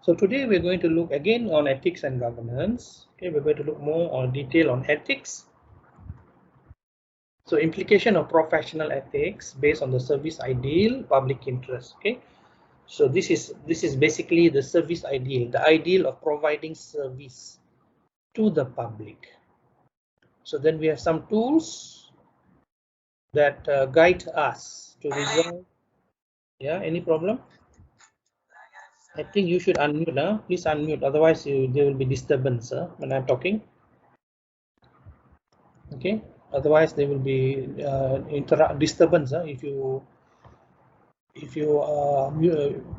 So today we're going to look again on ethics and governance. Okay, we're going to look more on detail on ethics. So implication of professional ethics based on the service ideal, public interest. Okay, so this is basically the service ideal, the ideal of providing service to the public. So then we have some tools that guide us to resolve. Yeah, any problem? I think you should unmute. Please unmute, otherwise there will be disturbance when I'm talking. Okay, otherwise there will be disturbance if you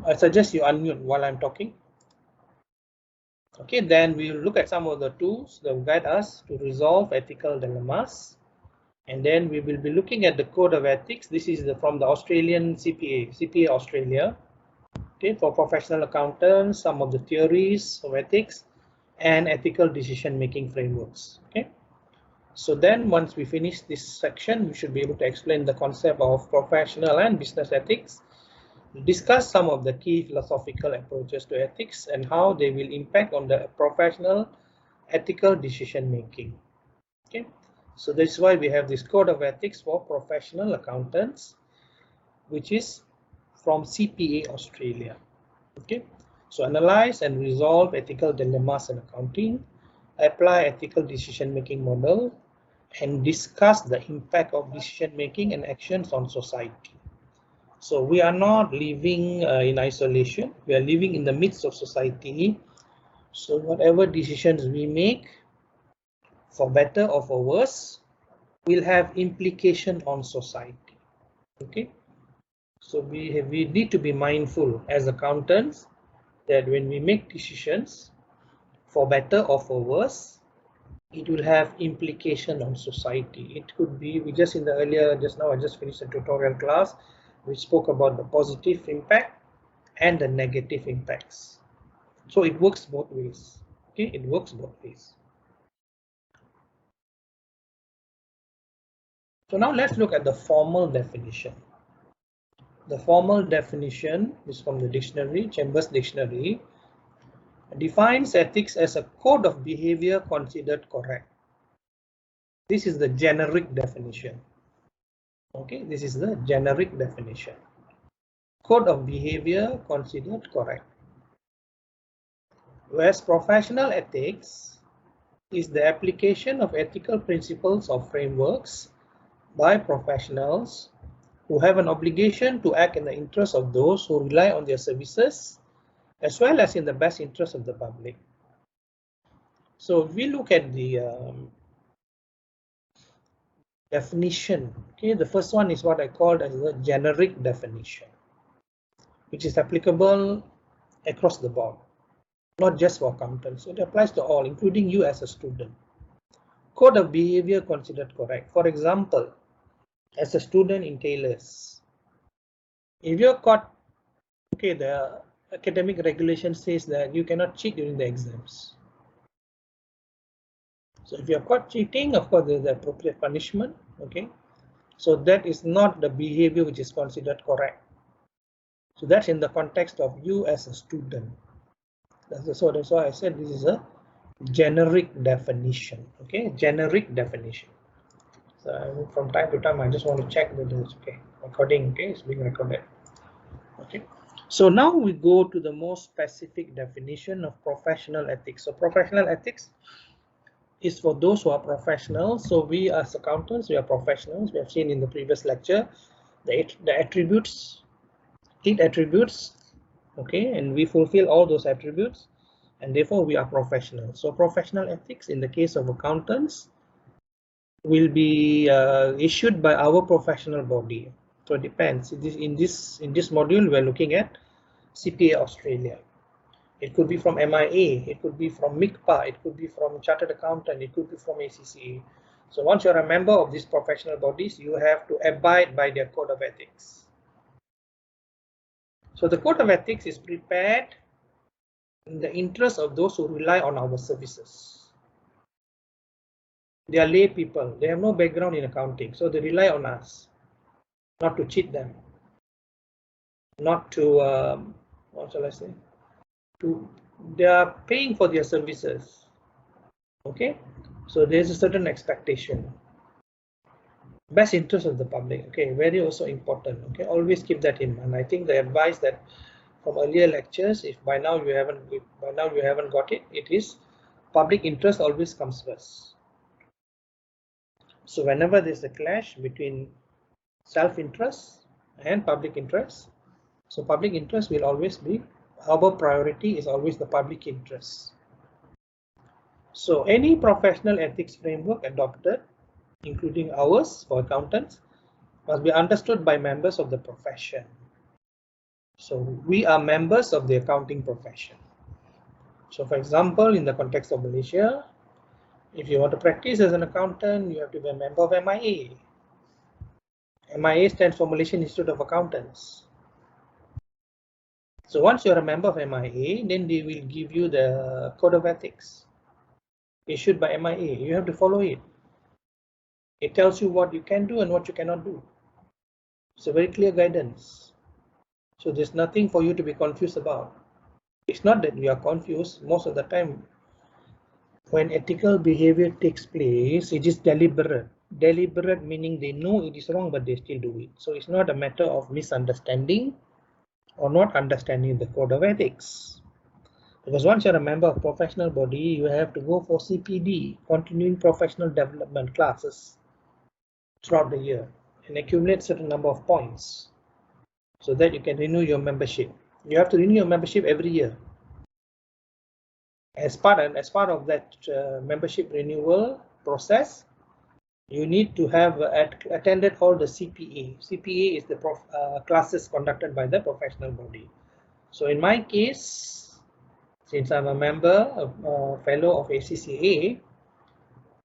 I suggest you unmute while I'm talking. Okay, then we will look at some of the tools that will guide us to resolve ethical dilemmas, and then we will be looking at the code of ethics. This is from the Australian CPA Australia. Okay, for professional accountants, some of the theories of ethics and ethical decision making frameworks. Okay, so then once we finish this section, we should be able to explain the concept of professional and business ethics, discuss some of the key philosophical approaches to ethics and how they will impact on the professional ethical decision making. Okay, so that's why we have this code of ethics for professional accountants, which is from CPA Australia. Okay, so analyze and resolve ethical dilemmas in accounting, apply ethical decision making model, and discuss the impact of decision making and actions on society. So we are not living in isolation. We are living in the midst of society. So whatever decisions we make, for better or for worse, will have implication on society. Okay, so we need to be mindful as accountants that when we make decisions, for better or for worse, it will have implication on society. It could be, we just in the earlier, just now I just finished a tutorial class, we spoke about the positive impact and the negative impacts. So it works both ways. Okay, it works both ways. So now let's look at the formal definition. The formal definition is from the dictionary, Chambers Dictionary. It defines ethics as a code of behavior considered correct. This is the generic definition. Okay, this is the generic definition. Code of behavior considered correct. Whereas professional ethics is the application of ethical principles or frameworks by professionals who have an obligation to act in the interest of those who rely on their services, as well as in the best interest of the public. So if we look at the definition, okay, the first one is what I called as the generic definition, which is applicable across the board, not just for accountants. It applies to all, including you as a student. Code of behavior considered correct. For example, as a student in tailors, if you're caught, okay, the academic regulation says that you cannot cheat during the exams. So if you're caught cheating, of course, there's the appropriate punishment. Okay, so that is not the behavior which is considered correct. So that's in the context of you as a student. That's why I said this is a generic definition. Okay, generic definition. So from time to time, I just want to check that it's okay. Recording, okay, it's being recorded. Okay. So now we go to the more specific definition of professional ethics. So professional ethics is for those who are professionals. So we as accountants, we are professionals. We have seen in the previous lecture the attributes, 8 attributes. Okay, and we fulfill all those attributes, and therefore we are professionals. So professional ethics in the case of accountants will be issued by our professional body. So it depends. In this module, we're looking at CPA Australia. It could be from MIA, it could be from MICPA, it could be from Chartered Accountant, it could be from ACCA. So once you're a member of these professional bodies, you have to abide by their code of ethics. So the code of ethics is prepared in the interest of those who rely on our services. They are lay people, they have no background in accounting, so they rely on us, not to cheat them, not to, what shall I say, they are paying for their services. Okay, so there's a certain expectation. Best interest of the public. Okay, very also important. Okay, always keep that in mind. I think the advice that from earlier lectures, if by now you haven't got it, it is public interest always comes first. So whenever there's a clash between self-interest and public interest, so public interest will always be, our priority is always the public interest. So any professional ethics framework adopted, including ours for accountants, must be understood by members of the profession. So we are members of the accounting profession. So for example, in the context of Malaysia, if you want to practice as an accountant, you have to be a member of MIA. MIA stands for Malaysian Institute of Accountants. So once you're a member of MIA, then they will give you the code of ethics issued by MIA. You have to follow it. It tells you what you can do and what you cannot do. It's a very clear guidance. So there's nothing for you to be confused about. It's not that you are confused. Most of the time, when ethical behavior takes place, it is deliberate. Deliberate meaning they know it is wrong, but they still do it. So it's not a matter of misunderstanding or not understanding the code of ethics. Because once you're a member of a professional body, you have to go for CPD, continuing professional development classes throughout the year and accumulate certain number of points so that you can renew your membership. You have to renew your membership every year. As part of that membership renewal process, you need to have attended all the CPA. CPA is the classes conducted by the professional body. So in my case, since I'm a member, a fellow of ACCA,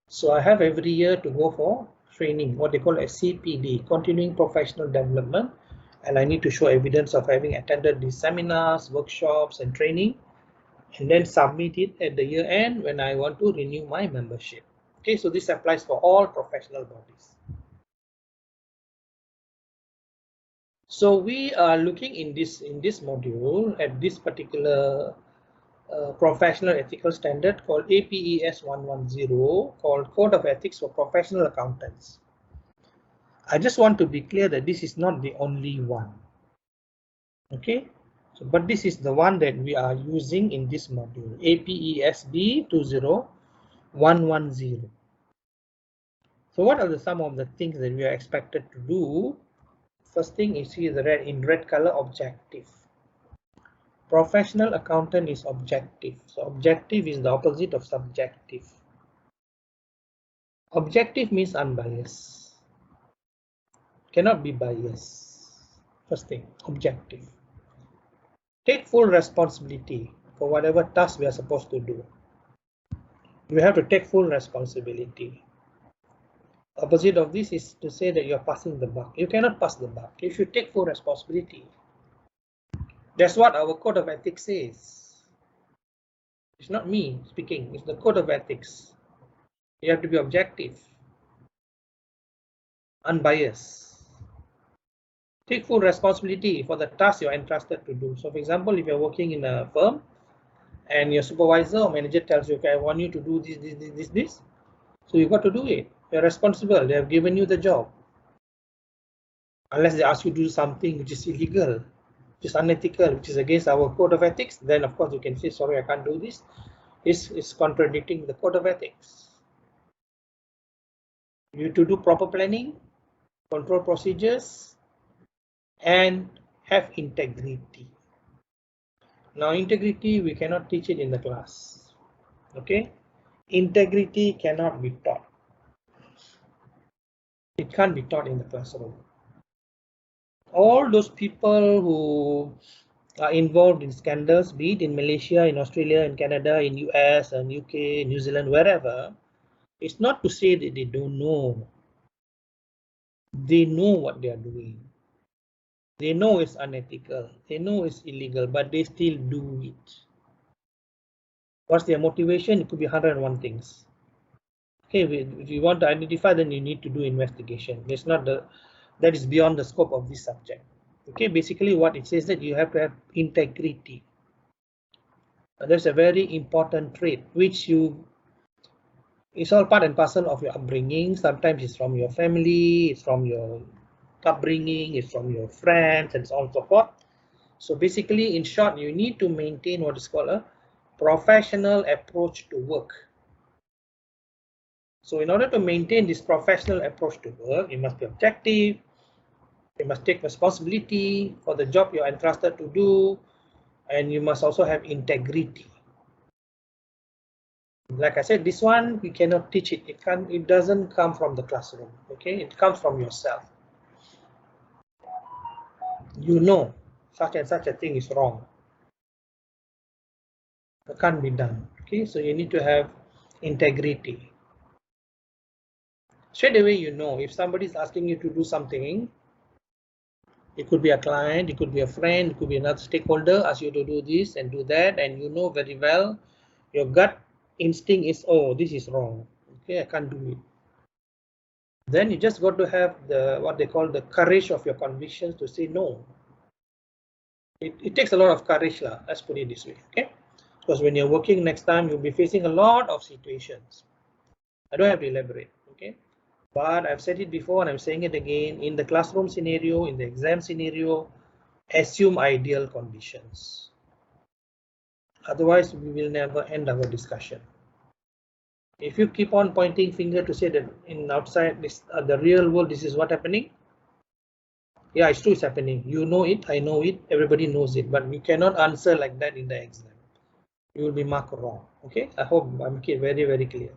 so I have every year to go for training, what they call a CPD, continuing professional development, and I need to show evidence of having attended these seminars, workshops, and training, and then submit it at the year end when I want to renew my membership. Okay, so this applies for all professional bodies. So we are looking in this module at this particular professional ethical standard called APES 110, called Code of Ethics for Professional Accountants. I just want to be clear that this is not the only one. Okay, so but this is the one that we are using in this module, APESB 20110. So what are some of the things that we are expected to do? First thing is here in red color, objective. Professional accountant is objective. So objective is the opposite of subjective. Objective means unbiased. Cannot be biased. First thing, objective. Take full responsibility for whatever task we are supposed to do. You have to take full responsibility. Opposite of this is to say that you are passing the buck. You cannot pass the buck. You should take full responsibility. That's what our code of ethics says. It's not me speaking, it's the code of ethics. You have to be objective, unbiased. Take full responsibility for the task you are entrusted to do. So for example, if you're working in a firm and your supervisor or manager tells you, okay, I want you to do this. So you got to do it. You're responsible. They have given you the job. Unless they ask you to do something which is illegal, which is unethical, which is against our code of ethics, then of course you can say, sorry, I can't do this. It's contradicting the code of ethics. You have to do proper planning, control procedures, and have integrity. Now, integrity, we cannot teach it in the class. Okay? Integrity cannot be taught. It can't be taught in the classroom. All those people who are involved in scandals, be it in Malaysia, in Australia, in Canada, in US, and UK, New Zealand, wherever, it's not to say that they don't know. They know what they are doing. They know it's unethical. They know it's illegal, but they still do it. What's their motivation? It could be 101 things. Okay, if you want to identify, then you need to do investigation. It's not that is beyond the scope of this subject. Okay, basically what it says that you have to have integrity. There's a very important trait which it's all part and parcel of your upbringing. Sometimes it's from your family, it's from your upbringing, it's from your friends, and so on and so forth. So basically, in short, you need to maintain what is called a professional approach to work. So in order to maintain this professional approach to work, you must be objective, you must take responsibility for the job you are entrusted to do, and you must also have integrity. Like I said, this one we cannot teach it. It doesn't come from the classroom. Okay, it comes from yourself. You know such and such a thing is wrong. It can't be done. Okay, so you need to have integrity. Straight away, you know if somebody is asking you to do something, it could be a client, it could be a friend, it could be another stakeholder, ask you to do this and do that, and you know very well your gut instinct is, oh, this is wrong. Okay, I can't do it. Then you just got to have the what they call the courage of your convictions to say no. It takes a lot of courage, lah. Let's put it this way, okay? Because when you're working next time, you'll be facing a lot of situations. I don't have to elaborate, okay? But I've said it before and I'm saying it again. In the classroom scenario, in the exam scenario, assume ideal conditions. Otherwise, we will never end our discussion. If you keep on pointing finger to say that in outside this, the real world, this is what happening. Yeah, it's true, it's happening. You know it, I know it, everybody knows it, but we cannot answer like that in the exam. You will be marked wrong. Okay, I hope I make it very, very clear.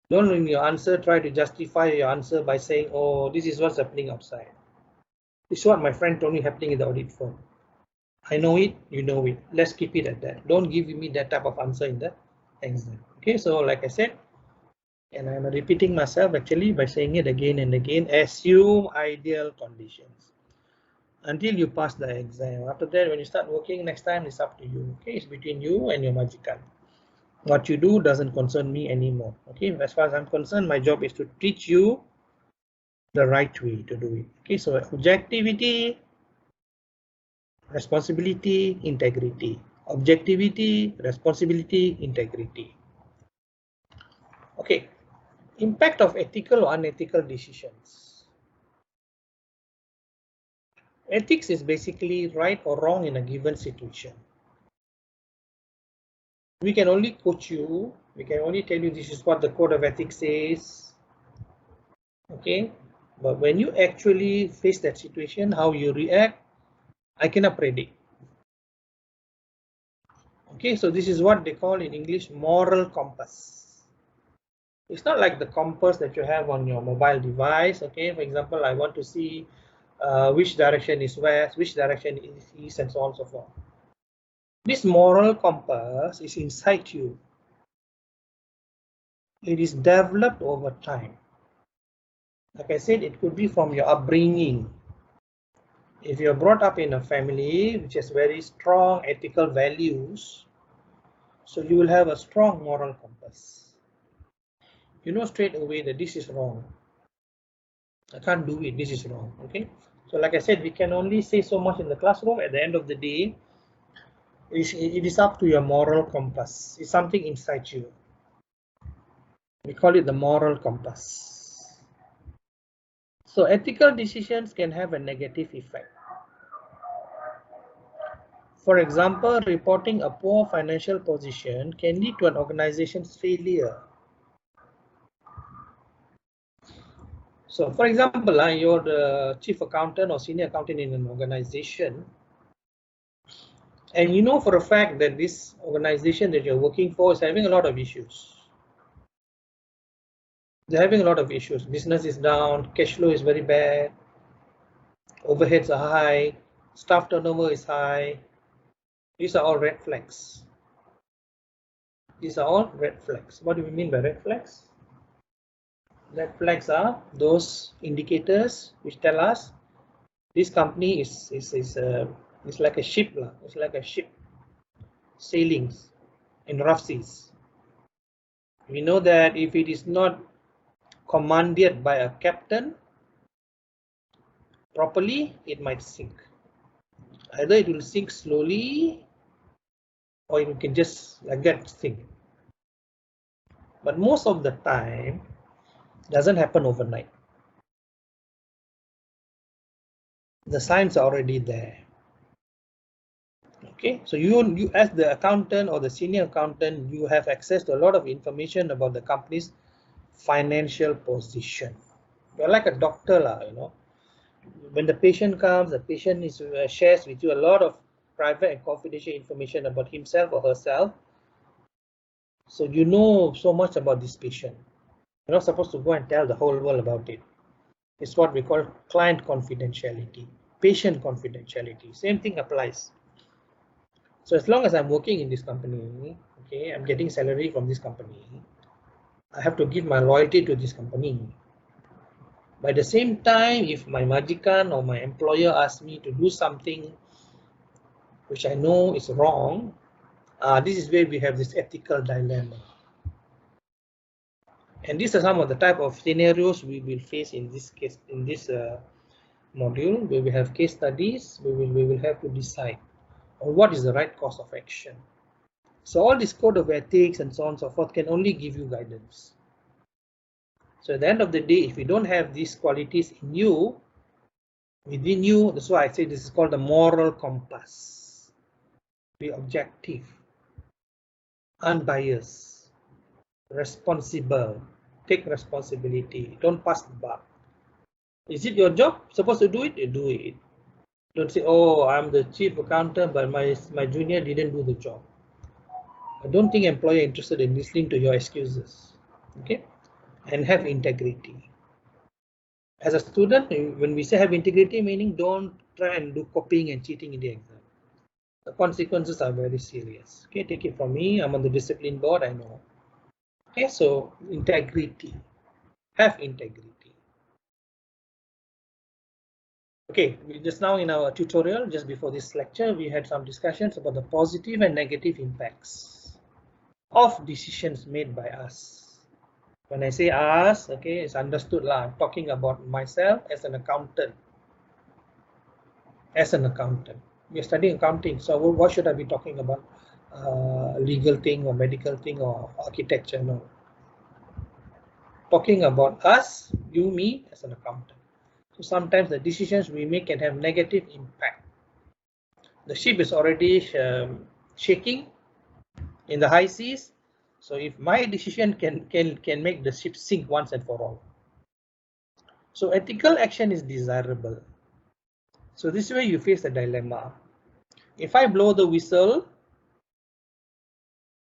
Don't in your answer try to justify your answer by saying, oh, this is what's happening outside. This is what my friend told me happening in the audit firm. I know it, you know it. Let's keep it at that. Don't give me that type of answer in the exam. Okay, so like I said, and I'm repeating myself actually by saying it again and again, assume ideal conditions until you pass the exam. After that, when you start working next time, it's up to you. Okay, it's between you and your majikan. What you do doesn't concern me anymore. Okay, as far as I'm concerned, my job is to teach you the right way to do it. Okay, so objectivity, responsibility, integrity. Objectivity, responsibility, integrity. Okay, impact of ethical or unethical decisions. Ethics is basically right or wrong in a given situation. We can only coach you, we can only tell you this is what the code of ethics says. Okay, but when you actually face that situation, how you react, I cannot predict. Okay, so this is what they call in English moral compass. It's not like the compass that you have on your mobile device. Okay, for example, I want to see which direction is west, which direction is east, and so on and so forth. This moral compass is inside you. It is developed over time. Like I said, it could be from your upbringing. If you're brought up in a family which has very strong ethical values, so you will have a strong moral compass. You know straight away that this is wrong. I can't do it, this is wrong. Okay, so like I said, we can only say so much in the classroom. At the end of the day, it is up to your moral compass. It's something inside you. We call it the moral compass. So ethical decisions can have a negative effect. For example, reporting a poor financial position can lead to an organization's failure. So for example, you're the chief accountant or senior accountant in an organization, and you know for a fact that this organization that you're working for is having a lot of issues. They're having a lot of issues. Business is down, cash flow is very bad, overheads are high, staff turnover is high. These are all red flags. These are all red flags. What do we mean by red flags? Red flags are those indicators which tell us this company is like a ship. It's like a ship sailing in rough seas. We know that if it is not commanded by a captain properly, it might sink. Either it will sink slowly or you can just like that think. But most of the time, doesn't happen overnight. The signs are already there. Okay, so you as the accountant or the senior accountant, you have access to a lot of information about the company's financial position. You're like a doctor, you know. When the patient comes, the patient shares with you a lot of private and confidential information about himself or herself. So you know so much about this patient. You're not supposed to go and tell the whole world about it. It's what we call client confidentiality, patient confidentiality. Same thing applies. So as long as I'm working in this company, okay, I'm getting salary from this company, I have to give my loyalty to this company. By the same time, if my majikan or my employer asks me to do something which I know is wrong, this is where we have this ethical dilemma. And these are some of the type of scenarios we will face in this case, in this module. We will have case studies. We will have to decide on what is the right course of action. So all this code of ethics and so on and so forth can only give you guidance. So at the end of the day, if you don't have these qualities in you, within you, that's why I say this is called the moral compass. Be objective, unbiased, responsible, take responsibility, don't pass the buck. Is it your job? Supposed to do it? You do it. Don't say, oh, I'm the chief accountant, but my junior didn't do the job. I don't think employer interested in listening to your excuses. Okay? And have integrity. As a student, when we say have integrity, meaning don't try and do copying and cheating in the exam. The consequences are very serious. Okay, take it from me. I'm on the discipline board, I know. Okay, so integrity. Have integrity. Okay, just now in our tutorial, just before this lecture, we had some discussions about the positive and negative impacts of decisions made by us. When I say us, okay, it's understood lah. I'm talking about myself as an accountant. As an accountant, we're studying accounting. So what should I be talking about? Legal thing or medical thing or architecture? No. Talking about us, you, me, as an accountant. So sometimes the decisions we make can have negative impact. The ship is already shaking in the high seas. So if my decision can make the ship sink once and for all. So ethical action is desirable. So this is where you face the dilemma. If I blow the whistle,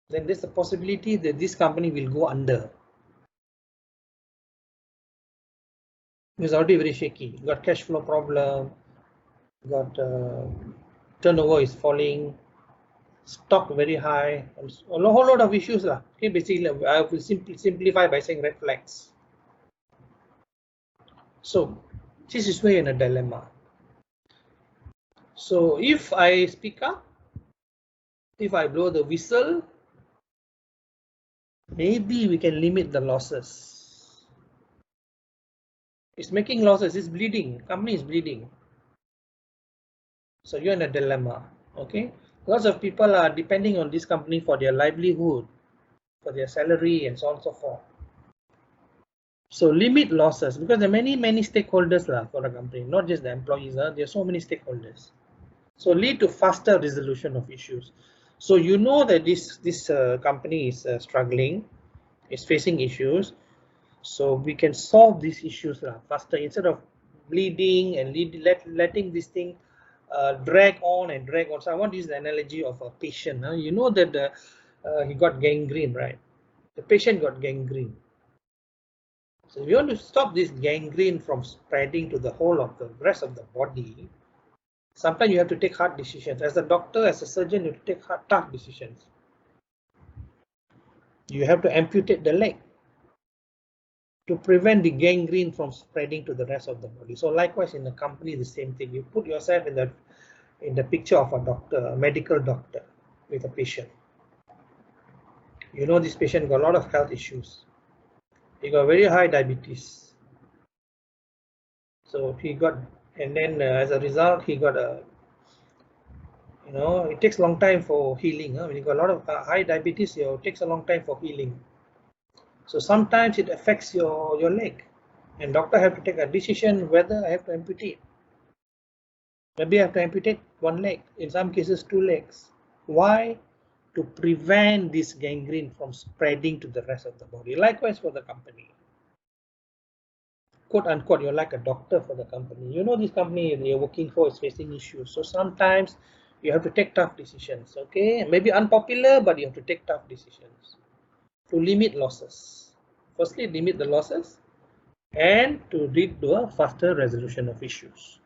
then there's a possibility that this company will go under. It's already very shaky. Got cash flow problem, got turnover is falling, stock very high, a whole lot of issues lah. Okay, basically I will simplify by saying red flags. So this is where you're in a dilemma. So if I speak up, if I blow the whistle, maybe we can limit the losses. It's making losses, it's bleeding, company is bleeding. So you're in a dilemma. Okay, lots of people are depending on this company for their livelihood, for their salary, and so on and so forth. So limit losses, because there are many stakeholders for a company, not just the employees. There are so many stakeholders. So lead to faster resolution of issues. So you know that this company is struggling, is facing issues. So we can solve these issues faster instead of bleeding and letting this thing drag on and drag on. So I want to use the analogy of a patient. You know that he got gangrene, right? The patient got gangrene. So if you want to stop this gangrene from spreading to the whole of the rest of the body, sometimes you have to take hard decisions. As a doctor, as a surgeon, you have to take tough decisions. You have to amputate the leg to prevent the gangrene from spreading to the rest of the body. So likewise in the company, the same thing. You put yourself in the picture of a doctor, a medical doctor with a patient. You know this patient got a lot of health issues. He got very high diabetes. So he got, and then as a result, he got a You know, it takes a long time for healing. When you got a lot of high diabetes, it takes a long time for healing. So sometimes it affects your leg, and doctor have to take a decision whether I have to amputate. Maybe I have to amputate one leg, in some cases 2 legs. Why? To prevent this gangrene from spreading to the rest of the body. Likewise for the company. Quote unquote, you're like a doctor for the company. You know this company you're working for is facing issues. So sometimes you have to take tough decisions. Okay, maybe unpopular, but you have to take tough decisions to limit losses. Firstly, limit the losses, and to lead to a faster resolution of issues.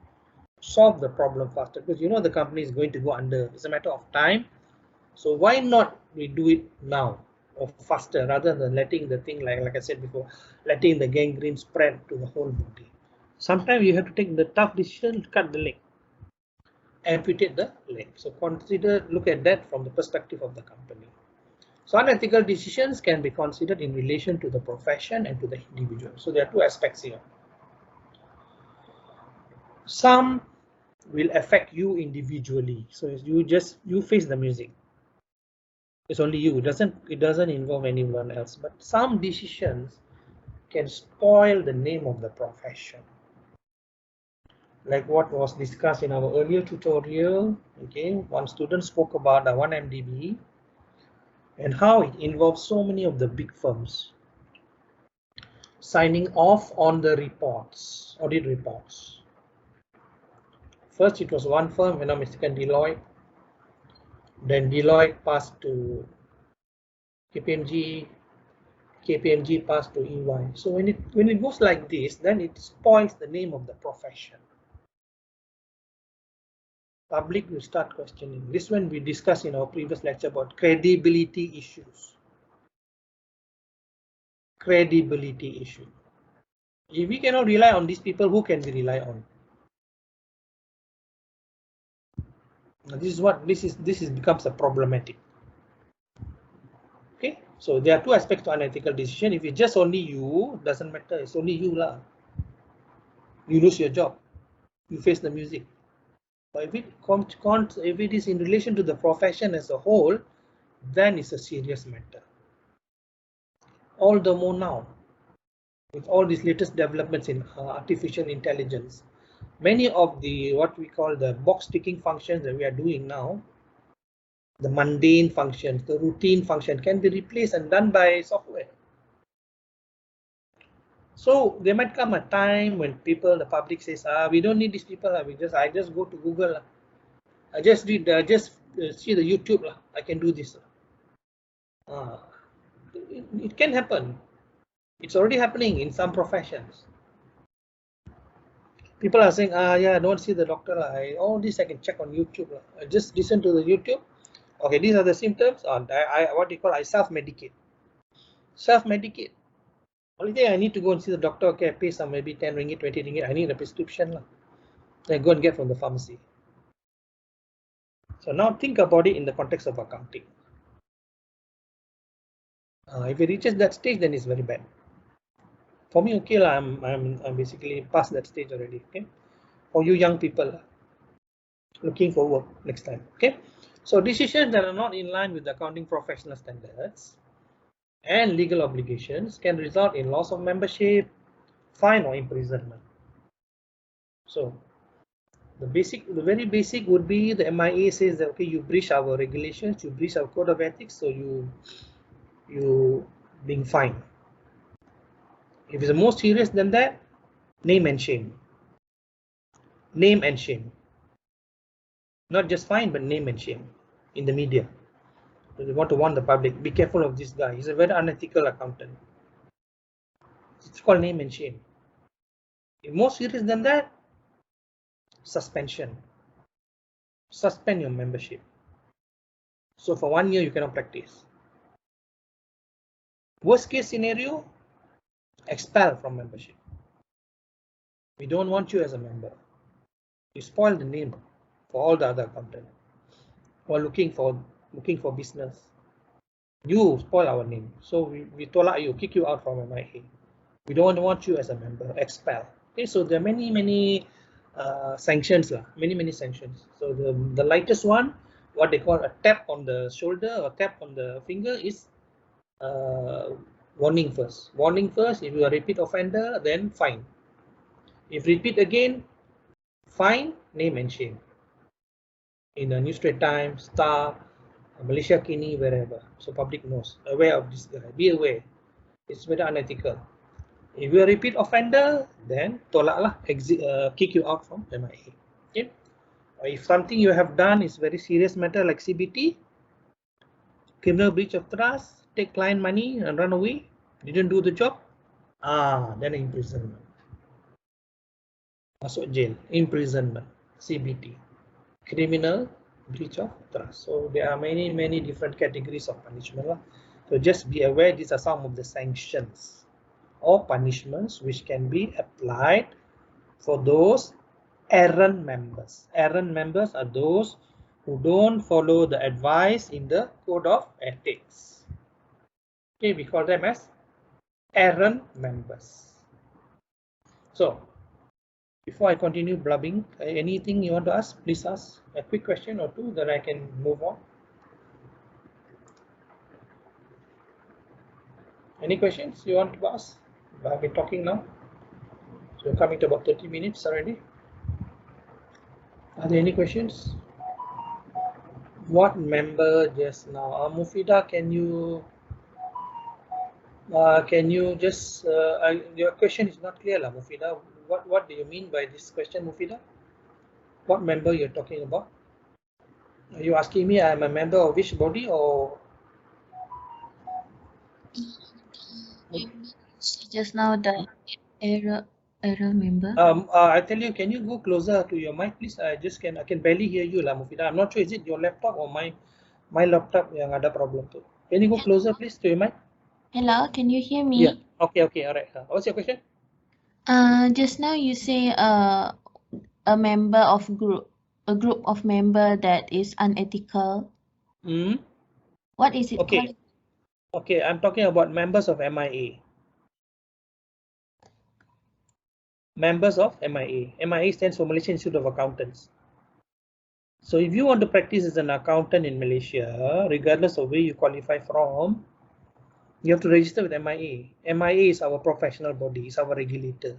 Solve the problem faster, because you know the company is going to go under. It's a matter of time. So why not we do it now or faster, rather than letting the thing, like I said before, letting the gangrene spread to the whole body. Sometimes you have to take the tough decision to cut the leg, amputate the leg. So look at that from the perspective of the company. So unethical decisions can be considered in relation to the profession and to the individual. So there are two aspects here. Some will affect you individually. So you face the music. It's only you. It doesn't involve anyone else. But some decisions can spoil the name of the profession. Like what was discussed in our earlier tutorial. Okay, one student spoke about the 1MDB and how it involves so many of the big firms signing off on the reports, audit reports. First, it was one firm, if I'm not mistaken, Deloitte. Then Deloitte passed to KPMG. KPMG passed to EY. So when it goes like this, then it spoils the name of the profession. Public will start questioning. This one we discussed in our previous lecture about credibility issues. Credibility issue. If we cannot rely on these people, who can we rely on? Now, this becomes a problematic. Okay, so there are two aspects to unethical decision. If it's just only you, doesn't matter. It's only you lah. You lose your job. You face the music. But if it is in relation to the profession as a whole, then it's a serious matter. All the more now, with all these latest developments in artificial intelligence, many of the what we call the box ticking functions that we are doing now, the mundane functions, the routine function, can be replaced and done by software. So there might come a time when the public says, we don't need these people. I just go to Google. I just read, see the YouTube. I can do this. It can happen. It's already happening in some professions. People are saying, yeah, don't see the doctor. All this I can check on YouTube. I just listen to the YouTube. Okay, these are the symptoms. I self-medicate. Self-medicate. Only thing I need to go and see the doctor. Okay, I pay some maybe 10 ringgit, 20 ringgit. I need a prescription. Then go and get from the pharmacy. So now think about it in the context of accounting. If it reaches that stage, then it's very bad. For me, okay, I'm basically past that stage already. Okay, for you young people looking for work next time. Okay, so decisions that are not in line with the accounting professional standards and legal obligations can result in loss of membership, fine, or imprisonment. So the very basic would be the MIA says that okay, you breach our regulations, you breach our code of ethics, so you being fined. If it's more serious than that, name and shame. Name and shame. Not just fine, but name and shame in the media. So they want to warn the public, be careful of this guy. He's a very unethical accountant. It's called name and shame. If more serious than that, suspension. Suspend your membership. So for 1 year, you cannot practice. Worst case scenario, expel from membership. We don't want you as a member. You spoil the name for all the other accountants who are looking for business. You spoil our name. So we tolak you, kick you out from MIA. We don't want you as a member, expel. Okay, so there are many sanctions, many sanctions. So the lightest one what they call a tap on the shoulder or tap on the finger is warning first. Warning first. If you are a repeat offender, then fine. If repeat again, fine, name and shame. In the New Straits Times, Star, Malaysia Kini, wherever. So public knows. Aware of this guy. Be aware. It's very unethical. If you're a repeat offender, then tolak lah, exit, kick you out from MIA. Okay. If something you have done is very serious matter like CBT, criminal breach of trust, take client money and run away, didn't do the job, then imprisonment. Masuk jail, imprisonment, CBT, criminal breach of trust. So there are many different categories of punishment lah. So just be aware, these are some of the sanctions or punishments which can be applied for those errant members. Errant members are those who don't follow the advice in the code of ethics. Okay, we call them as errant members. So before I continue blubbing, anything you want to ask, please ask a quick question or two, then I can move on. Any questions you want to ask? I've been talking now, so we're coming to about 30 minutes already. Are there any questions? What member just now? Mufida, can you just your question is not clear, Mufida. What do you mean by this question, Mufida? What member you're talking about? Are you asking me I'm a member of which body or? Just now the error member. I tell you, can you go closer to your mic, please? I can barely hear you, Mufida. I'm not sure is it your laptop or my laptop yang ada problem tu. Can you go closer, please, to your mic? Hello, can you hear me? Yeah. Okay, all right. What's your question? Just now you say a member of a group of member that is unethical. What is it called? Okay, I'm talking about members of MIA. Members of MIA. MIA stands for Malaysian Institute of Accountants. So if you want to practice as an accountant in Malaysia, regardless of where you qualify from, you have to register with MIA. MIA is our professional body, is our regulator.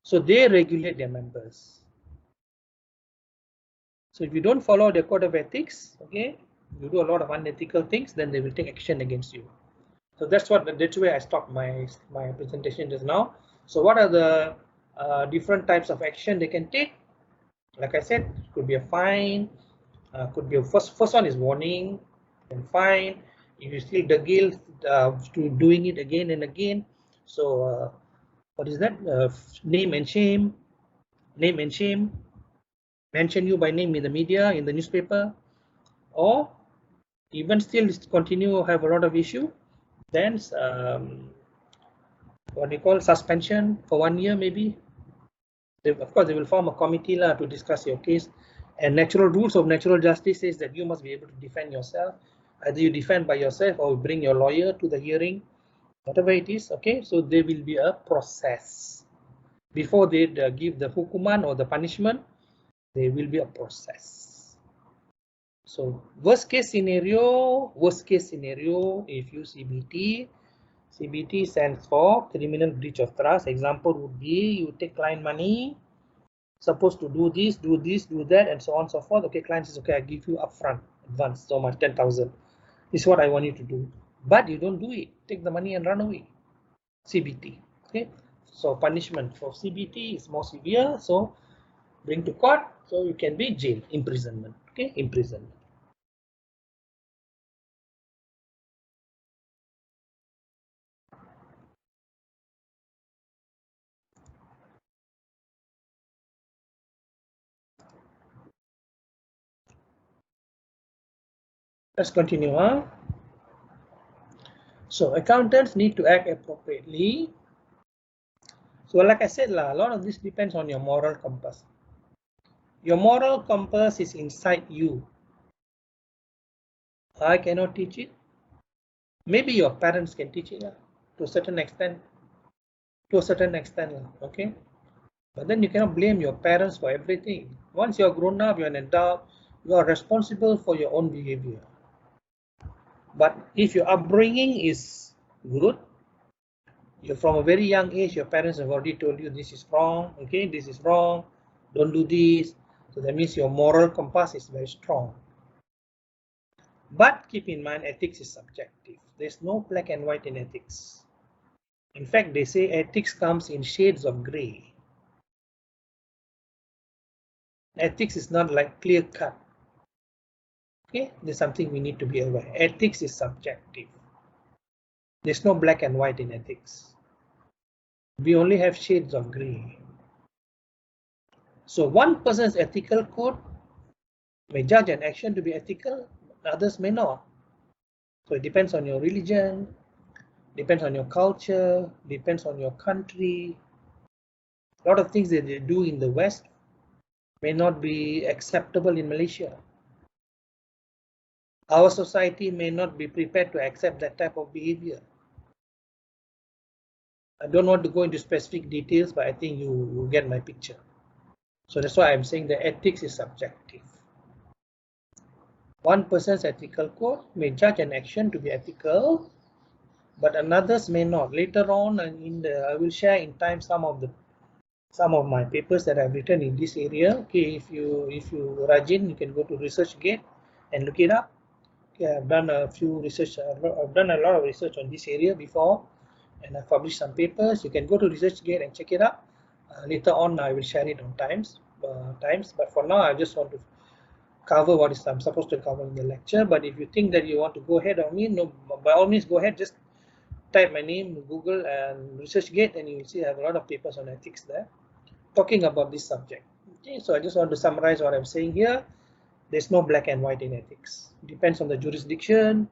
So they regulate their members. So if you don't follow their code of ethics, okay, you do a lot of unethical things, then they will take action against you. So that's where I stopped my presentation just now. So what are the different types of action they can take? Like I said, it could be a fine, could be a first one is warning, and fine. If you still the guilt to doing it again and again, so what is that? Name and shame. Mention you by name in the media, in the newspaper, or even still continue have a lot of issue, then what we call suspension for 1 year maybe. Of course, they will form a committee to discuss your case. And natural rules of natural justice says that you must be able to defend yourself. Either you defend by yourself or bring your lawyer to the hearing, whatever it is. Okay, so there will be a process before they give the hukuman or the punishment. There will be a process. So worst case scenario, if you CBT stands for criminal breach of trust. Example would be you take client money, supposed to do this, do that, and so on and so forth. Okay, client says, okay, I give you upfront advance so much, 10,000. This is what I want you to do, but you don't do it. Take the money and run away. CBT. Okay, so punishment for CBT is more severe. So bring to court. So you can be jail, imprisonment. Okay, imprisonment. Let's continue. So accountants need to act appropriately. So like I said, a lot of this depends on your moral compass. Your moral compass is inside you. I cannot teach it. Maybe your parents can teach it to a certain extent. Okay. But then you cannot blame your parents for everything. Once you're grown up, you're an adult, You are responsible for your own behavior. But if your upbringing is good, you're from a very young age, your parents have already told you this is wrong, okay, this is wrong, don't do this. So that means your moral compass is very strong. But keep in mind, ethics is subjective. There's no black and white in ethics. In fact, they say ethics comes in shades of gray. Ethics is not like clear cut. Okay, there's something we need to be aware. Ethics is subjective. There's no black and white in ethics. We only have shades of gray. So one person's ethical code may judge an action to be ethical, others may not. So it depends on your religion, depends on your culture, depends on your country. A lot of things that they do in the West may not be acceptable in Malaysia. Our society may not be prepared to accept that type of behavior. I don't want to go into specific details, but I think you get my picture. So that's why I'm saying that ethics is subjective. One person's ethical code may judge an action to be ethical, but another's may not. Later on, and I will share in time some of my papers that I've written in this area. Okay, if you Rajin, you can go to ResearchGate and look it up. Okay, I've done a lot of research on this area before, and I've published some papers. You can go to ResearchGate and check it up. Later on, I will share it on times. But for now, I just want to cover what I'm supposed to cover in the lecture. But if you think that you want to go ahead on me, no, by all means, go ahead. Just type my name in Google and ResearchGate, and you will see I have a lot of papers on ethics there talking about this subject. Okay, so I just want to summarize what I'm saying here. There's no black and white in ethics. It depends on the jurisdiction,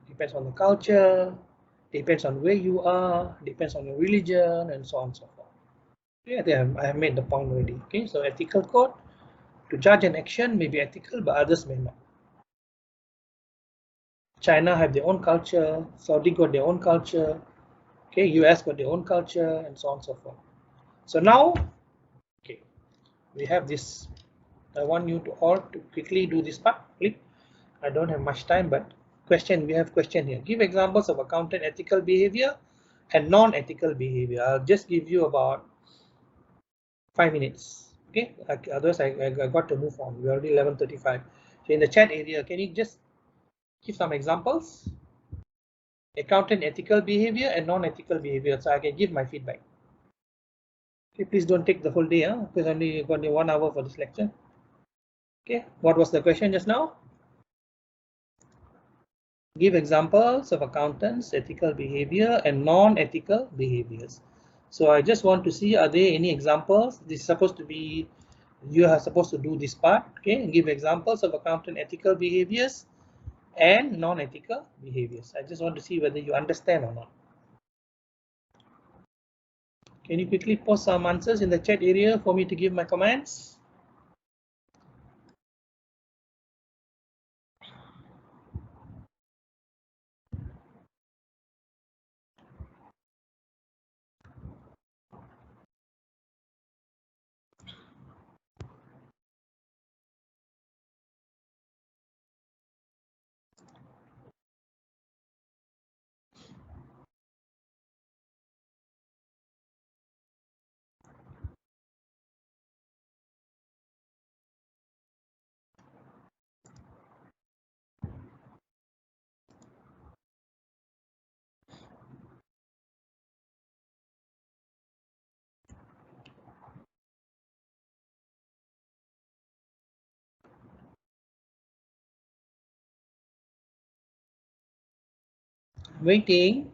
depends on the culture, depends on where you are, depends on your religion, and so on and so forth. Okay, I have made the point already. Okay, so ethical code to judge an action may be ethical, but others may not. China have their own culture, Saudi got their own culture, okay, US got their own culture, and so on and so forth. So now, okay, we have this. I want you to all to quickly do this part. Click. I don't have much time, but we have question here. Give examples of accountant ethical behavior and non-ethical behavior. I'll just give you about 5 minutes. Okay, otherwise I got to move on. We're already 11:35. So in the chat area, can you just give some examples? Accountant ethical behavior and non-ethical behavior, so I can give my feedback. Okay, please don't take the whole day, because only got 1 hour for this lecture. Okay, what was the question just now? Give examples of accountants' ethical behavior and non-ethical behaviors. So I just want to see, are there any examples? This is supposed to be, you are supposed to do this part, okay? Give examples of accountant ethical behaviors and non-ethical behaviors. I just want to see whether you understand or not. Can you quickly post some answers in the chat area for me to give my comments? Waiting.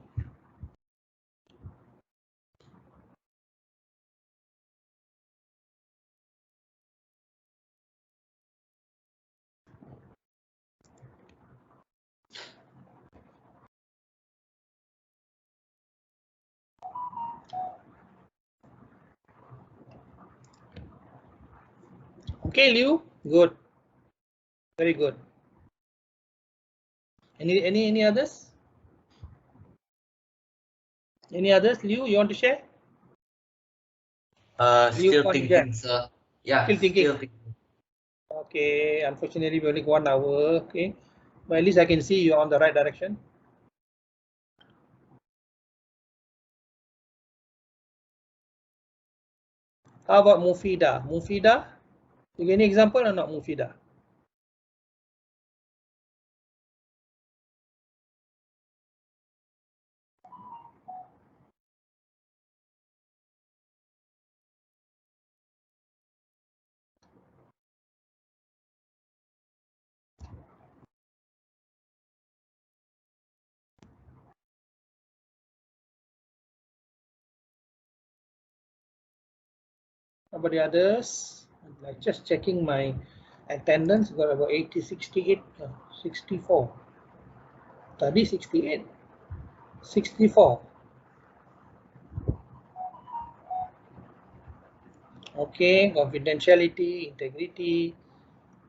Okay, Liu, good, very good. Any others? Any others, Liu, you want to share? Still thinking, sir. Yeah, still thinking. Okay, unfortunately we only got 1 hour. Okay, but at least I can see you're on the right direction. How about Mufida? Mufida, you get any example or not? Mufida? How about the others? Like just checking my attendance, got about 80, 68, 64. Tadi 68, 64. Okay, confidentiality, integrity.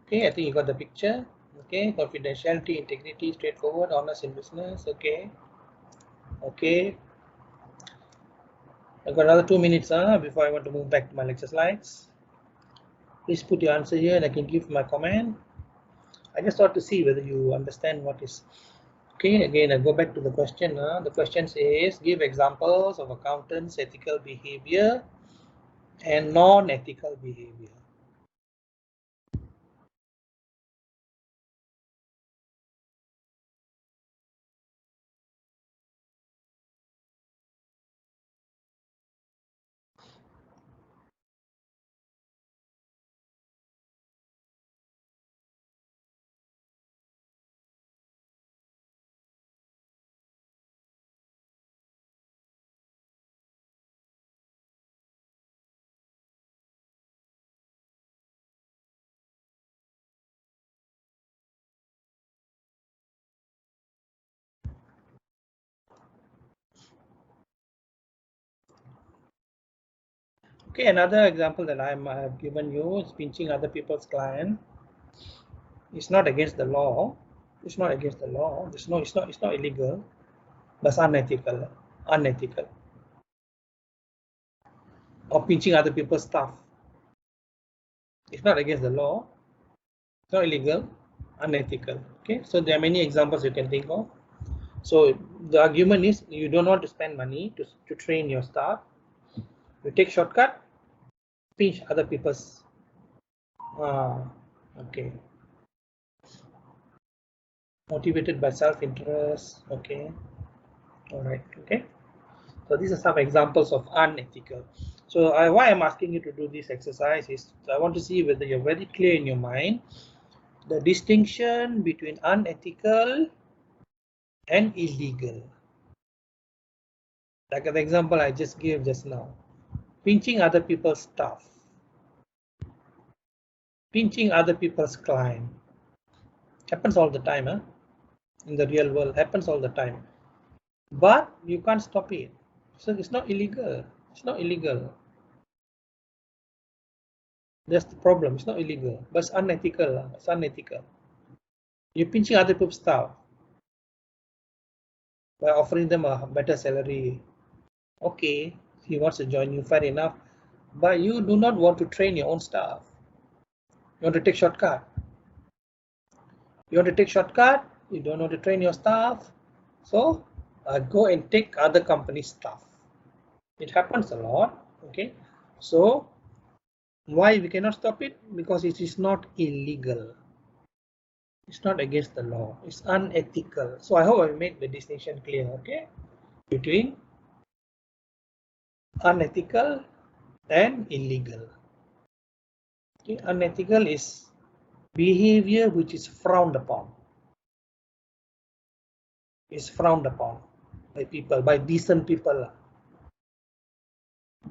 Okay, I think you got the picture. Okay, confidentiality, integrity, straightforward, honest in business. Okay, okay. I've got another 2 minutes before I want to move back to my lecture slides. Please put your answer here and I can give my comment. I just thought to see whether you understand what is. Okay, again, I go back to the question. The question says, give examples of accountants' ethical behavior and non-ethical behavior. Okay, another example that I have given you is pinching other people's client. It's not against the law. It's not against the law. It's not illegal, but it's unethical. Unethical. Or pinching other people's stuff. It's not against the law. It's not illegal. Unethical. Okay, so there are many examples you can think of. So the argument is you don't want to spend money to train your staff. You take shortcut, pinch other people's. Okay. Motivated by self-interest. Okay. All right. Okay. So these are some examples of unethical. So why I'm asking you to do this exercise is I want to see whether you're very clear in your mind the distinction between unethical and illegal. Like the example I just gave just now, pinching other people's stuff, pinching other people's client, happens all the time, huh? In the real world, happens all the time. But you can't stop it. So it's not illegal. It's not illegal. That's the problem. It's not illegal, but it's unethical. It's unethical. You're pinching other people's stuff by offering them a better salary. Okay, he wants to join you, fair enough. But you do not want to train your own staff. You want to take shortcut. You want to take shortcut. You don't want to train your staff. So go and take other company's stuff. It happens a lot. Okay, so why we cannot stop it? Because it is not illegal. It's not against the law. It's unethical. So I hope I made the distinction clear. Okay, between unethical and illegal. Okay, unethical is behavior which is frowned upon. Is frowned upon by people, by decent people.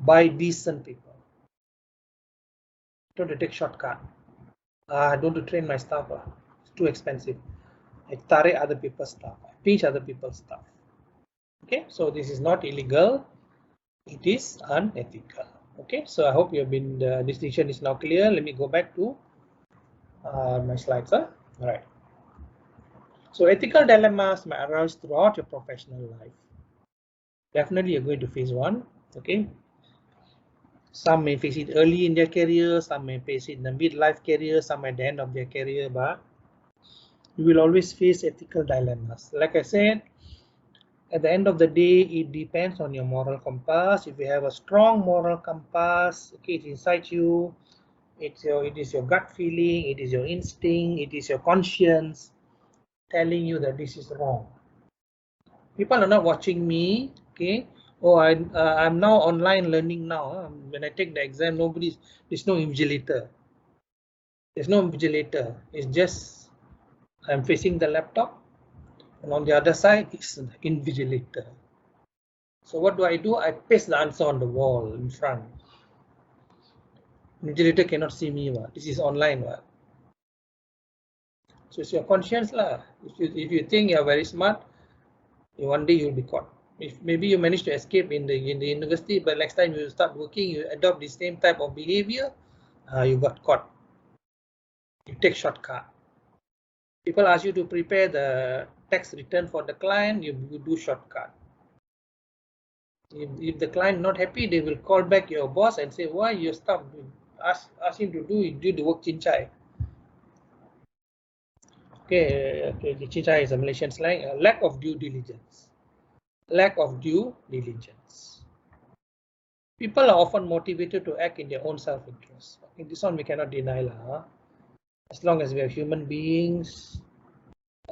By decent people. Don't take shortcut. I don't train my staff. It's too expensive. I tarik other people's stuff. I pinch other people's stuff. Okay, so this is not illegal. It is unethical. Okay, so I hope the distinction is now clear. Let me go back to my slides. All right. So ethical dilemmas may arise throughout your professional life. Definitely, you're going to face one. Okay. Some may face it early in their career, some may face it in the midlife career, some at the end of their career, but you will always face ethical dilemmas. Like I said, at the end of the day, it depends on your moral compass. If you have a strong moral compass, okay, it's inside you, it is your gut feeling, it is your instinct, it is your conscience telling you that this is wrong. People are not watching me, okay. Oh, I'm now online learning now. When I take the exam, there's no invigilator. There's no invigilator. It's just I'm facing the laptop, and on the other side is the invigilator. So what do? I paste the answer on the wall in front. Invigilator cannot see me. This is online. So it's your conscience lah. If you think you're very smart, one day you'll be caught. If maybe you manage to escape in the university, but next time you start working, you adopt the same type of behavior, you got caught. You take shortcut. People ask you to prepare the tax return for the client, you do shortcut. If the client not happy, they will call back your boss and say, why you stop? Ask him to do the work chincai. Okay, chincai is a Malaysian slang. Lack of due diligence. Lack of due diligence. People are often motivated to act in their own self-interest. Okay, this one we cannot deny lah. As long as we are human beings,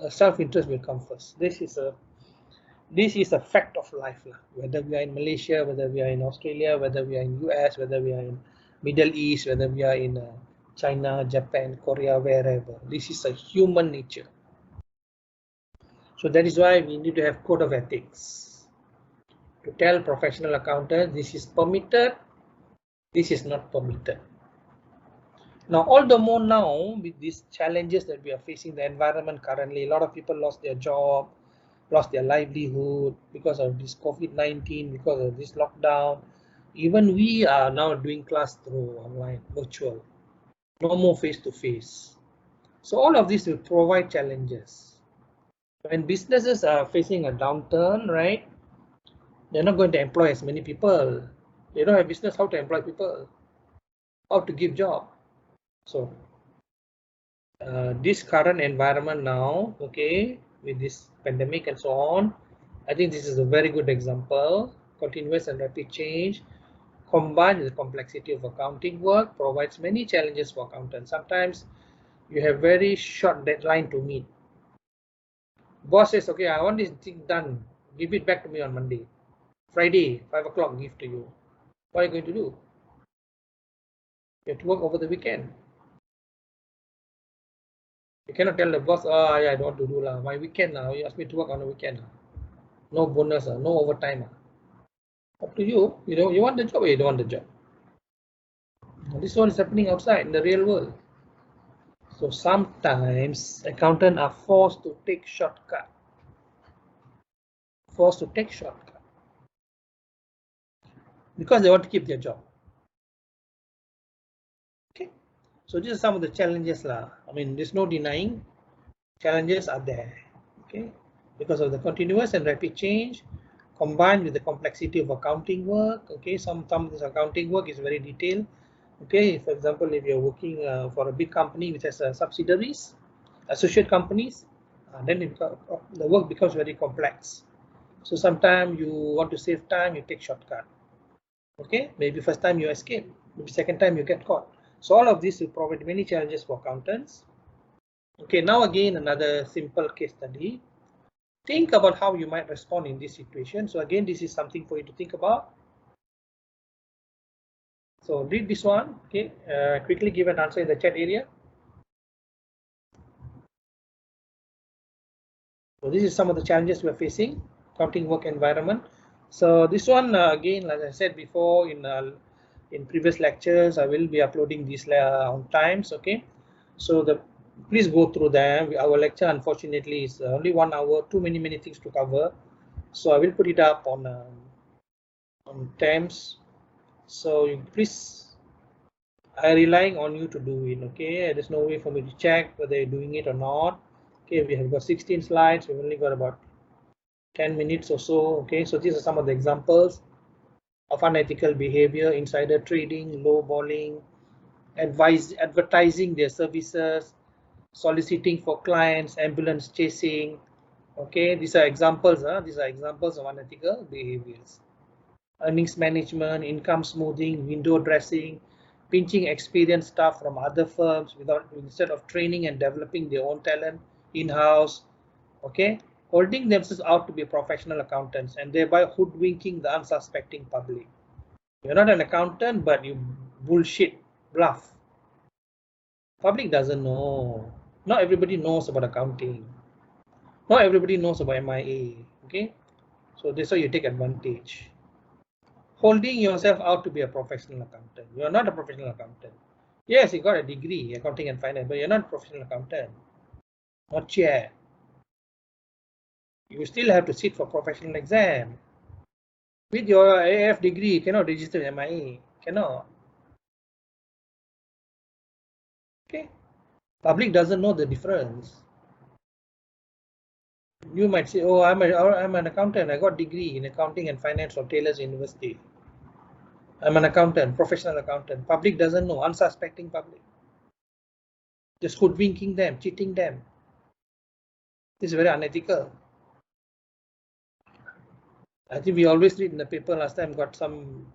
self-interest will come first. This is a fact of life lah. Whether we are in Malaysia, whether we are in Australia, whether we are in US, whether we are in Middle East, whether we are in China, Japan, Korea, wherever. This is a human nature. So that is why we need to have code of ethics to tell professional accountants this is permitted, this is not permitted. Now, all the more now with these challenges that we are facing, the environment currently, a lot of people lost their job, lost their livelihood because of this COVID-19, because of this lockdown. Even we are now doing class through online, virtual, no more face-to-face. So all of this will provide challenges. When businesses are facing a downturn, right, they're not going to employ as many people. They don't have business, how to employ people, how to give job. So this current environment now, okay, with this pandemic and so on, I think this is a very good example. Continuous and rapid change combined with the complexity of accounting work provides many challenges for accountants. Sometimes you have very short deadline to meet. Boss says, okay, I want this thing done, give it back to me on Monday. Friday, 5 o'clock, give to you. What are you going to do? You have to work over the weekend. You cannot tell the boss, oh, yeah, I don't want to do lah. My weekend now, you ask me to work on the weekend. No bonus, no overtime. Up to you. You want the job or you don't want the job. This one is happening outside in the real world. So sometimes accountants are forced to take shortcut. Because they want to keep their job. Okay. So these are some of the challenges lah. I mean, there's no denying challenges are there. Okay. Because of the continuous and rapid change combined with the complexity of accounting work. Okay. Some of this accounting work is very detailed. Okay. For example, if you're working for a big company which has subsidiaries, associate companies, then the work becomes very complex. So sometimes you want to save time, you take shortcut. Okay, maybe first time you escape, maybe second time you get caught. So all of this will provide many challenges for accountants. Okay, now again another simple case study. Think about how you might respond in this situation. So again, this is something for you to think about. So read this one. Okay, quickly give an answer in the chat area. So this is some of the challenges we are facing, accounting work environment. So this one again, like I said before in previous lectures, I will be uploading these on times. Okay, so please go through them. Our lecture unfortunately is only 1 hour, too many things to cover. So I will put it up on times. So please, I'm relying on you to do it. Okay, there's no way for me to check whether you're doing it or not. Okay, we have got 16 slides. We've only got about 10 minutes or so. Okay, so these are some of the examples. of unethical behavior, insider trading, lowballing, advertising their services, soliciting for clients, ambulance chasing. Okay, these are examples. These are examples of unethical behaviors. Earnings management, income smoothing, window dressing, pinching experienced staff from other firms instead of training and developing their own talent in-house. Okay, holding themselves out to be professional accountants and thereby hoodwinking the unsuspecting public. You're not an accountant, but you bullshit, bluff. Public doesn't know. Not everybody knows about accounting. Not everybody knows about MIA. Okay, so that's why you take advantage. Holding yourself out to be a professional accountant. You're not a professional accountant. Yes, you got a degree, accounting and finance, but you're not a professional accountant. Not yet. You still have to sit for professional exam. With your AF degree, you cannot register MIA. Cannot. Okay. Public doesn't know the difference. You might say, oh, I'm an accountant. I got degree in accounting and finance from Taylor's University. I'm an accountant, professional accountant. Public doesn't know, unsuspecting public. Just hoodwinking them, cheating them. This is very unethical. I think we always read in the paper last time, got some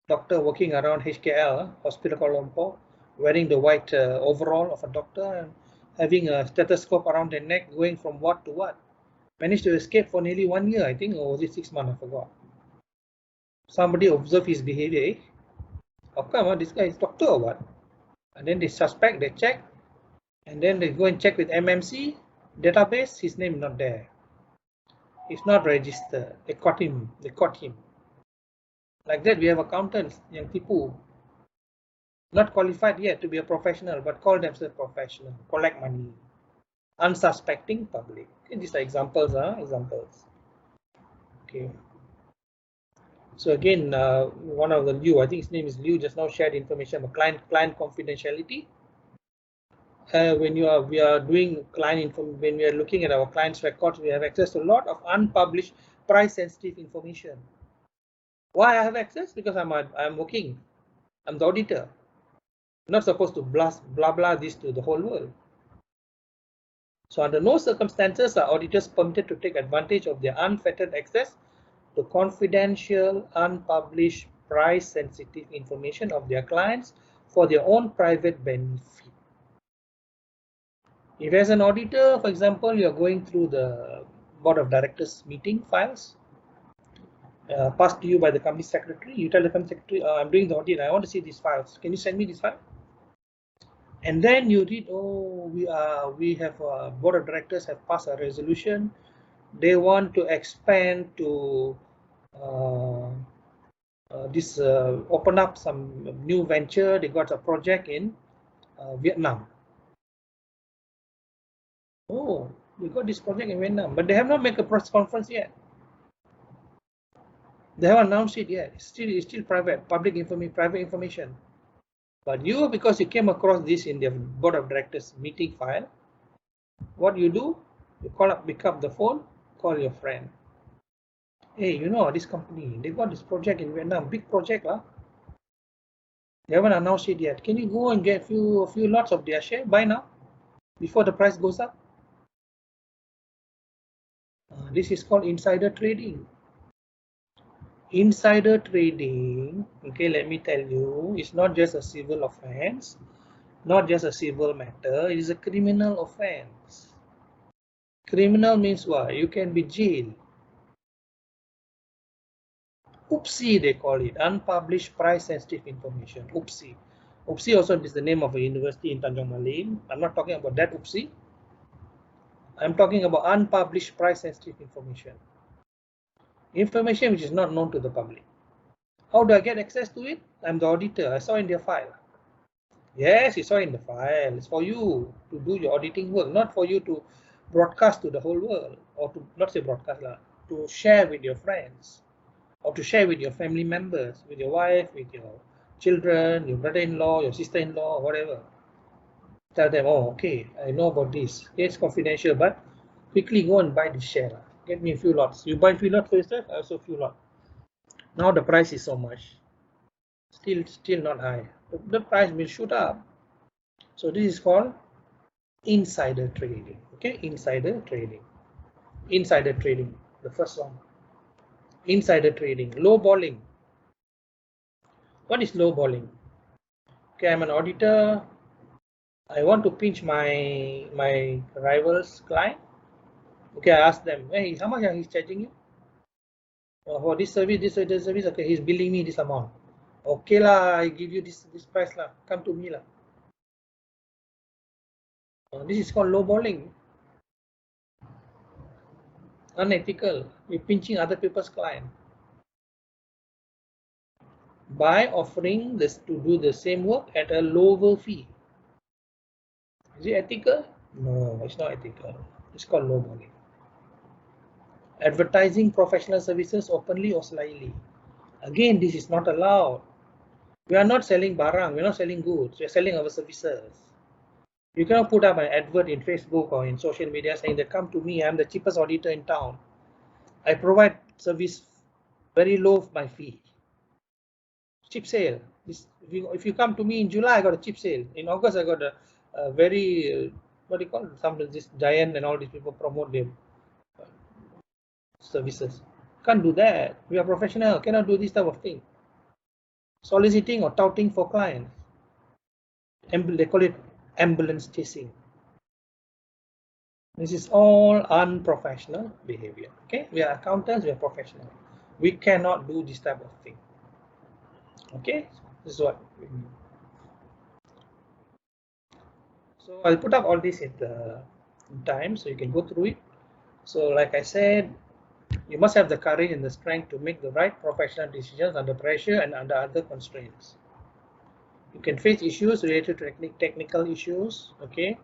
doctor working around HKL, Hospital Kuala Lumpur, wearing the white overall of a doctor and having a stethoscope around their neck, going from what to what. Managed to escape for nearly 1 year, I think, or was it 6 months, I forgot. Somebody observed his behavior. How come this guy is doctor or what? And then they suspect, they check, and then they go and check with MMC database, his name is not there. He's not registered. They caught him. Like that, we have accountants, young people, not qualified yet to be a professional, but call themselves professional, collect money, unsuspecting public. Okay, these are examples, examples. Okay. So again, one of the Liu, I think his name is Liu, just now shared information about client confidentiality. When we are doing when we are looking at our clients' records, we have access to a lot of unpublished price-sensitive information. Why I have access? Because I'm working. I'm the auditor. I'm not supposed to blah blah this to the whole world. So under no circumstances are auditors permitted to take advantage of their unfettered access to confidential, unpublished, price-sensitive information of their clients for their own private benefit. If as an auditor, for example, you're going through the board of directors meeting files passed to you by the company secretary, you tell the company secretary, I'm doing the audit, I want to see these files. Can you send me this file? And then you read, oh, we have board of directors have passed a resolution. They want to expand to open up some new venture. They got a project in Vietnam. Oh, we got this project in Vietnam, but they have not made a press conference yet. They haven't announced it yet. It's still private, public information, private information. But you, because you came across this in the board of directors meeting file, what you do, you pick up the phone, call your friend. Hey, you know this company, they got this project in Vietnam, big project, huh? They haven't announced it yet. Can you go and get a few lots of their share, buy now, before the price goes up? This is called insider trading. Insider trading, okay, let me tell you, it's not just a civil offense, not just a civil matter, it is a criminal offense. Criminal means what? You can be jailed. UPSI, they call it, unpublished price-sensitive information. UPSI. UPSI also is the name of a university in Tanjung Malim. I'm not talking about that UPSI. I'm talking about unpublished price-sensitive information. Information which is not known to the public. How do I get access to it? I'm the auditor. I saw in their file. Yes, you saw in the file. It's for you to do your auditing work, not for you to broadcast to the whole world, or to not say broadcast, to share with your friends, or to share with your family members, with your wife, with your children, your brother-in-law, your sister-in-law, whatever. Tell them, oh, okay, I know about this. It's confidential, but quickly go and buy this share. Get me a few lots. You buy a few lots for yourself, I also a few lots. Now the price is so much. Still not high. The price will shoot up. So this is called insider trading. Okay, insider trading. Insider trading, the first one. Insider trading, lowballing. What is lowballing? Okay, I'm an auditor. I want to pinch my rival's client. Okay, I ask them, hey, how much are he charging you? For this service, this service, okay, he's billing me this amount. Okay lah, I give you this price lah. Come to me lah. This is called lowballing. Unethical. You're pinching other people's client by offering this to do the same work at a lower fee. Is it ethical? No, it's not ethical. It's called lowballing. Advertising professional services openly or slyly. Again, this is not allowed. We are not selling barang, we're not selling goods, we're selling our services. You cannot put up an advert in Facebook or in social media saying that come to me, I'm the cheapest auditor in town. I provide service very low my fee. Cheap sale. If you come to me in July, I got a cheap sale. In August, I got a very, what do you call it? This giant and all these people promote their services. Can't do that. We are professional, cannot do this type of thing. Soliciting or touting for clients. They call it ambulance chasing. This is all unprofessional behavior. Okay, we are accountants, we are professional. We cannot do this type of thing. Okay, this is what we mean. So I'll put up all this in time so you can go through it. So like I said, you must have the courage and the strength to make the right professional decisions under pressure and under other constraints. You can face issues related to technical issues, okay,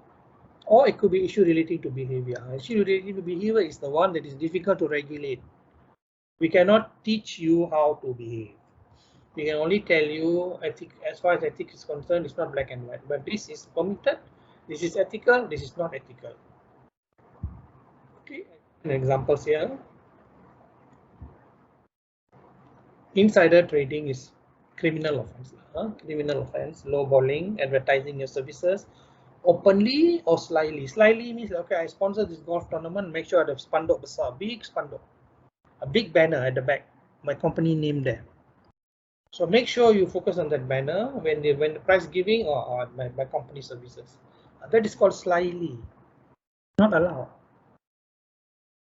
or it could be issue relating to behavior. Issue relating to behavior is the one that is difficult to regulate. We cannot teach you how to behave. We can only tell you as far as ethics is concerned, it's not black and white, but this is permitted, this is ethical, this is not ethical. Okay, examples here. Insider trading is criminal offense. Criminal offense. Lowballing, advertising your services openly or slyly. Slyly means, okay, I sponsor this golf tournament, make sure I have spanduk besar, big spanduk, a big banner at the back, my company name there. So make sure you focus on that banner when the prize giving or my company services. That is called slyly. Not allowed.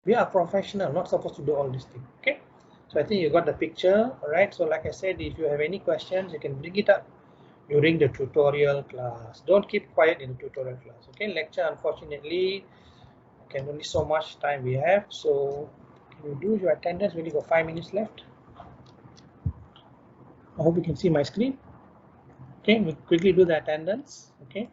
We are professional, not supposed to do all these things. Okay. So I think you got the picture. All right. So like I said, if you have any questions, you can bring it up during the tutorial class. Don't keep quiet in the tutorial class. Okay. Lecture, unfortunately, can only so much time we have. So can you do your attendance? We only got 5 minutes left. I hope you can see my screen. Okay, we quickly do the attendance. Okay.